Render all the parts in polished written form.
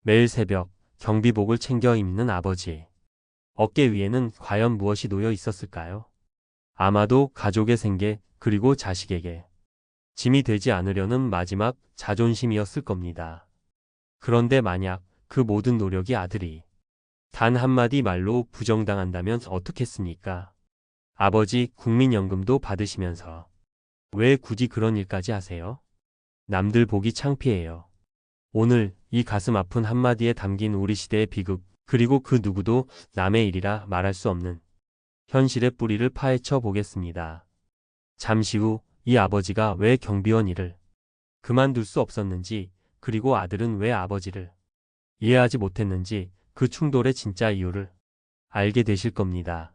매일 새벽 경비복을 챙겨 입는 아버지. 어깨 위에는 과연 무엇이 놓여 있었을까요? 아마도 가족의 생계 그리고 자식에게 짐이 되지 않으려는 마지막 자존심이었을 겁니다. 그런데 만약 그 모든 노력이 아들이 단 한마디 말로 부정당한다면 어떻겠습니까? 아버지 국민연금도 받으시면서 왜 굳이 그런 일까지 하세요? 남들 보기 창피해요. 오늘 이 가슴 아픈 한마디에 담긴 우리 시대의 비극, 그리고 그 누구도 남의 일이라 말할 수 없는 현실의 뿌리를 파헤쳐 보겠습니다. 잠시 후 이 아버지가 왜 경비원 일을 그만둘 수 없었는지, 그리고 아들은 왜 아버지를 이해하지 못했는지 그 충돌의 진짜 이유를 알게 되실 겁니다.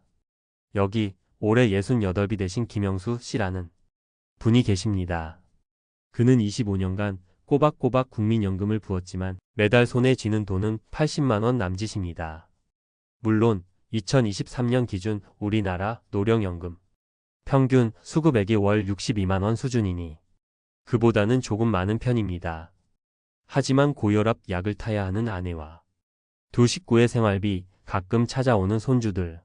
여기 올해 68이 되신 김영수 씨라는 분이 계십니다. 그는 25년간 꼬박꼬박 국민연금을 부었지만 매달 손에 쥐는 돈은 80만 원 남짓입니다. 물론 2023년 기준 우리나라 노령연금 평균 수급액이 월 62만 원 수준이니 그보다는 조금 많은 편입니다. 하지만 고혈압 약을 타야 하는 아내와 두 식구의 생활비, 가끔 찾아오는 손주들,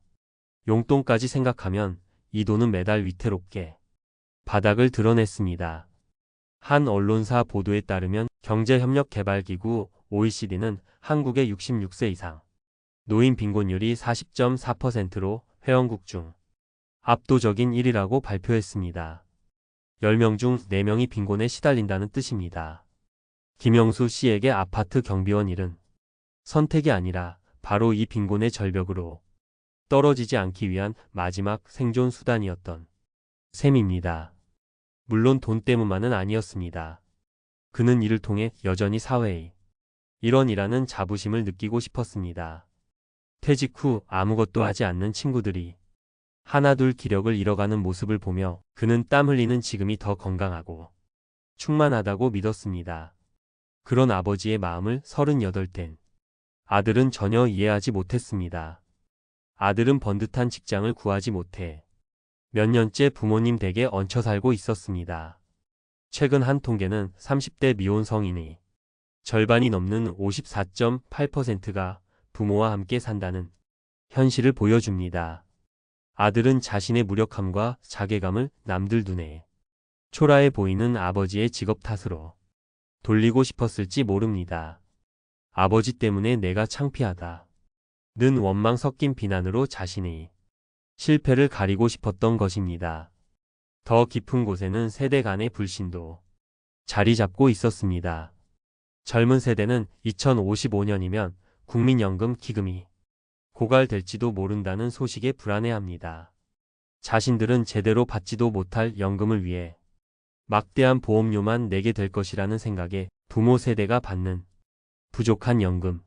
용돈까지 생각하면 이 돈은 매달 위태롭게 바닥을 드러냈습니다. 한 언론사 보도에 따르면 경제협력개발기구 OECD는 한국의 66세 이상 노인 빈곤율이 40.4%로 회원국 중 압도적인 1위라고 발표했습니다. 10명 중 4명이 빈곤에 시달린다는 뜻입니다. 김영수 씨에게 아파트 경비원 일은 선택이 아니라 바로 이 빈곤의 절벽으로 떨어지지 않기 위한 마지막 생존 수단이었던 셈입니다. 물론 돈 때문만은 아니었습니다. 그는 이를 통해 여전히 사회의 일원이라는 자부심을 느끼고 싶었습니다. 퇴직 후 아무것도 하지 않는 친구들이 하나둘 기력을 잃어가는 모습을 보며 그는 땀 흘리는 지금이 더 건강하고 충만하다고 믿었습니다. 그런 아버지의 마음을 38된 아들은 전혀 이해하지 못했습니다. 아들은 번듯한 직장을 구하지 못해 몇 년째 부모님 댁에 얹혀 살고 있었습니다. 최근 한 통계는 30대 미혼 성인의 절반이 넘는 54.8%가 부모와 함께 산다는 현실을 보여줍니다. 아들은 자신의 무력함과 자괴감을 남들 눈에 초라해 보이는 아버지의 직업 탓으로 돌리고 싶었을지 모릅니다. 아버지 때문에 내가 창피하다. 는 원망 섞인 비난으로 자신의 실패를 가리고 싶었던 것입니다. 더 깊은 곳에는 세대 간의 불신도 자리 잡고 있었습니다. 젊은 세대는 2055년이면 국민연금 기금이 고갈될지도 모른다는 소식에 불안해합니다. 자신들은 제대로 받지도 못할 연금을 위해 막대한 보험료만 내게 될 것이라는 생각에 부모 세대가 받는 부족한 연금의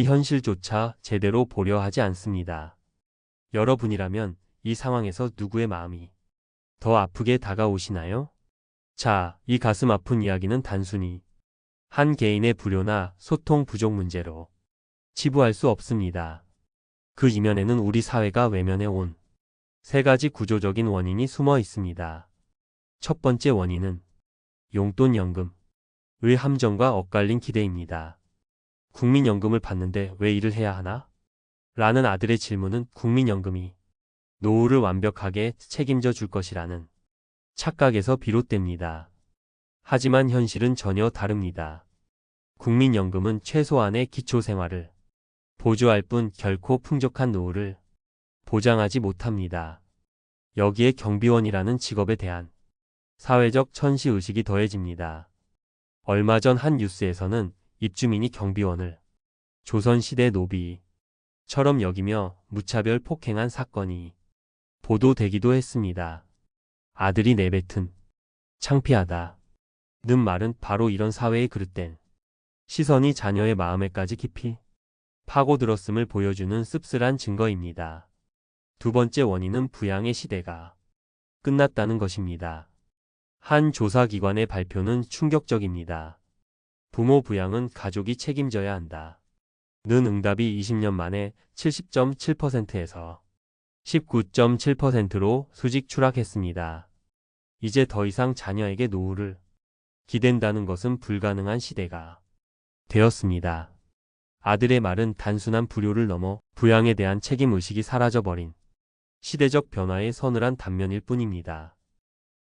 현실조차 제대로 보려 하지 않습니다. 여러분이라면 이 상황에서 누구의 마음이 더 아프게 다가오시나요? 자, 이 가슴 아픈 이야기는 단순히 한 개인의 불효나 소통 부족 문제로 치부할 수 없습니다. 그 이면에는 우리 사회가 외면해 온 세 가지 구조적인 원인이 숨어 있습니다. 첫 번째 원인은 용돈연금의 함정과 엇갈린 기대입니다. 국민연금을 받는데 왜 일을 해야 하나? 라는 아들의 질문은 국민연금이 노후를 완벽하게 책임져 줄 것이라는 착각에서 비롯됩니다. 하지만 현실은 전혀 다릅니다. 국민연금은 최소한의 기초생활을 보조할 뿐 결코 풍족한 노후를 보장하지 못합니다. 여기에 경비원이라는 직업에 대한 사회적 천시의식이 더해집니다. 얼마 전 한 뉴스에서는 입주민이 경비원을 조선시대 노비처럼 여기며 무차별 폭행한 사건이 보도되기도 했습니다. 아들이 내뱉은 창피하다 는 말은 바로 이런 사회의 그릇된 시선이 자녀의 마음에까지 깊이 파고들었음을 보여주는 씁쓸한 증거입니다. 두 번째 원인은 부양의 시대가 끝났다는 것입니다. 한 조사기관의 발표는 충격적입니다. 부모 부양은 가족이 책임져야 한다. 는 응답이 20년 만에 70.7%에서 19.7%로 수직 추락했습니다. 이제 더 이상 자녀에게 노후를 기댄다는 것은 불가능한 시대가 되었습니다. 아들의 말은 단순한 불효를 넘어 부양에 대한 책임의식이 사라져버린 시대적 변화의 서늘한 단면일 뿐입니다.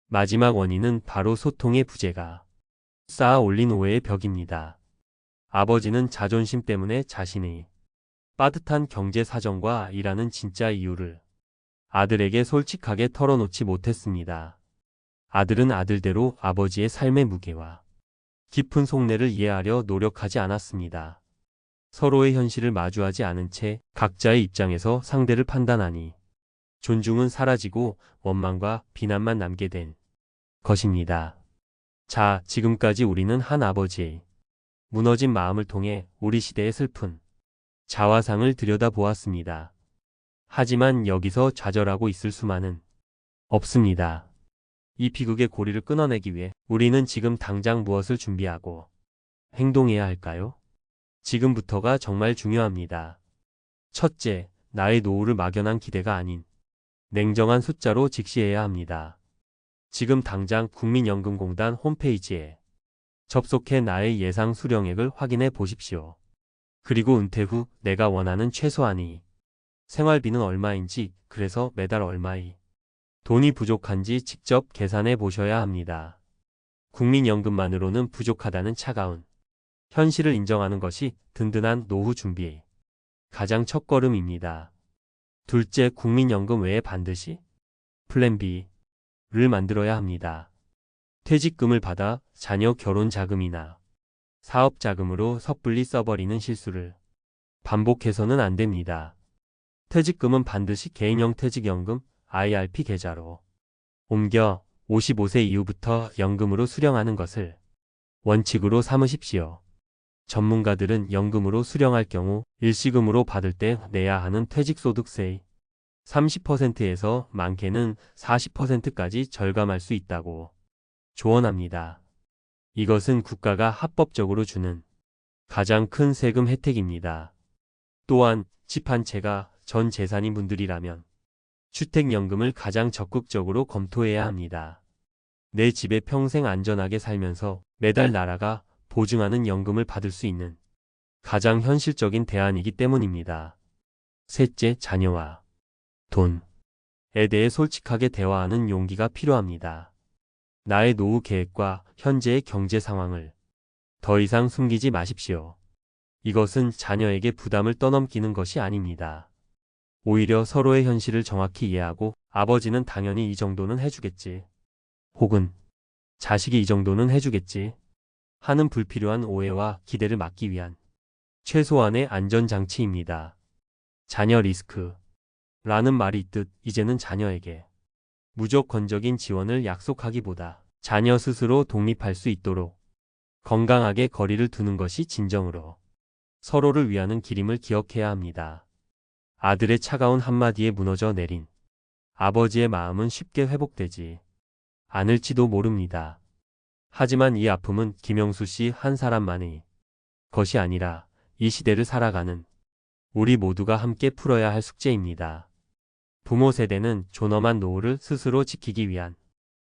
마지막 원인은 바로 소통의 부재가 쌓아 올린 오해의 벽입니다. 아버지는 자존심 때문에 자신의 빠듯한 경제 사정과 일하는 진짜 이유를 아들에게 솔직하게 털어놓지 못했습니다. 아들은 아들대로 아버지의 삶의 무게와 깊은 속내를 이해하려 노력하지 않았습니다. 서로의 현실을 마주하지 않은 채 각자의 입장에서 상대를 판단하니 존중은 사라지고 원망과 비난만 남게 된 것입니다. 자, 지금까지 우리는 한 아버지의 무너진 마음을 통해 우리 시대의 슬픈 자화상을 들여다보았습니다. 하지만 여기서 좌절하고 있을 수만은 없습니다. 이 비극의 고리를 끊어내기 위해 우리는 지금 당장 무엇을 준비하고 행동해야 할까요? 지금부터가 정말 중요합니다. 첫째, 나의 노후를 막연한 기대가 아닌 냉정한 숫자로 직시해야 합니다. 지금 당장 국민연금공단 홈페이지에 접속해 나의 예상 수령액을 확인해 보십시오. 그리고 은퇴 후 내가 원하는 최소한의 생활비는 얼마인지, 그래서 매달 얼마의 돈이 부족한지 직접 계산해 보셔야 합니다. 국민연금만으로는 부족하다는 차가운 현실을 인정하는 것이 든든한 노후 준비의 가장 첫걸음입니다. 둘째, 국민연금 외에 반드시 플랜 B를 만들어야 합니다. 퇴직금을 받아 자녀 결혼 자금이나 사업 자금으로 섣불리 써버리는 실수를 반복해서는 안 됩니다. 퇴직금은 반드시 개인형 퇴직연금 IRP 계좌로 옮겨 55세 이후부터 연금으로 수령하는 것을 원칙으로 삼으십시오. 전문가들은 연금으로 수령할 경우 일시금으로 받을 때 내야 하는 퇴직소득세의 30%에서 많게는 40%까지 절감할 수 있다고 조언합니다. 이것은 국가가 합법적으로 주는 가장 큰 세금 혜택입니다. 또한 집 한 채가 전 재산인 분들이라면 주택연금을 가장 적극적으로 검토해야 합니다. 내 집에 평생 안전하게 살면서 매달 나라가 보증하는 연금을 받을 수 있는 가장 현실적인 대안이기 때문입니다. 셋째, 자녀와 돈에 대해 솔직하게 대화하는 용기가 필요합니다. 나의 노후 계획과 현재의 경제 상황을 더 이상 숨기지 마십시오. 이것은 자녀에게 부담을 떠넘기는 것이 아닙니다. 오히려 서로의 현실을 정확히 이해하고 아버지는 당연히 이 정도는 해주겠지, 혹은 자식이 이 정도는 해주겠지 하는 불필요한 오해와 기대를 막기 위한 최소한의 안전장치입니다. 자녀 리스크라는 말이 있듯 이제는 자녀에게 무조건적인 지원을 약속하기보다 자녀 스스로 독립할 수 있도록 건강하게 거리를 두는 것이 진정으로 서로를 위하는 길임을 기억해야 합니다. 아들의 차가운 한마디에 무너져 내린 아버지의 마음은 쉽게 회복되지 않을지도 모릅니다. 하지만 이 아픔은 김영수 씨 한 사람만의 것이 아니라 이 시대를 살아가는 우리 모두가 함께 풀어야 할 숙제입니다. 부모 세대는 존엄한 노후를 스스로 지키기 위한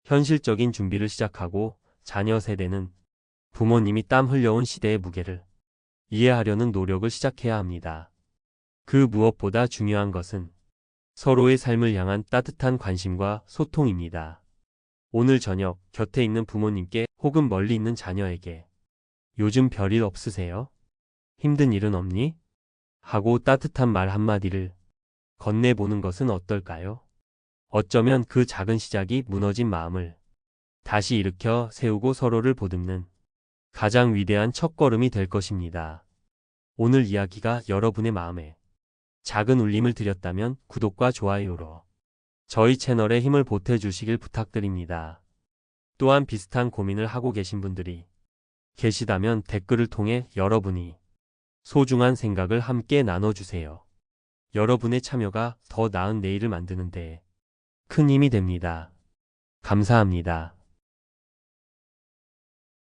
현실적인 준비를 시작하고, 자녀 세대는 부모님이 땀 흘려온 시대의 무게를 이해하려는 노력을 시작해야 합니다. 그 무엇보다 중요한 것은 서로의 삶을 향한 따뜻한 관심과 소통입니다. 오늘 저녁 곁에 있는 부모님께 혹은 멀리 있는 자녀에게 요즘 별일 없으세요? 힘든 일은 없니? 하고 따뜻한 말 한마디를 건네보는 것은 어떨까요? 어쩌면 그 작은 시작이 무너진 마음을 다시 일으켜 세우고 서로를 보듬는 가장 위대한 첫걸음이 될 것입니다. 오늘 이야기가 여러분의 마음에 작은 울림을 드렸다면 구독과 좋아요로 저희 채널에 힘을 보태주시길 부탁드립니다. 또한 비슷한 고민을 하고 계신 분들이 계시다면 댓글을 통해 여러분이 소중한 생각을 함께 나눠주세요. 여러분의 참여가 더 나은 내일을 만드는 데 큰 힘이 됩니다. 감사합니다.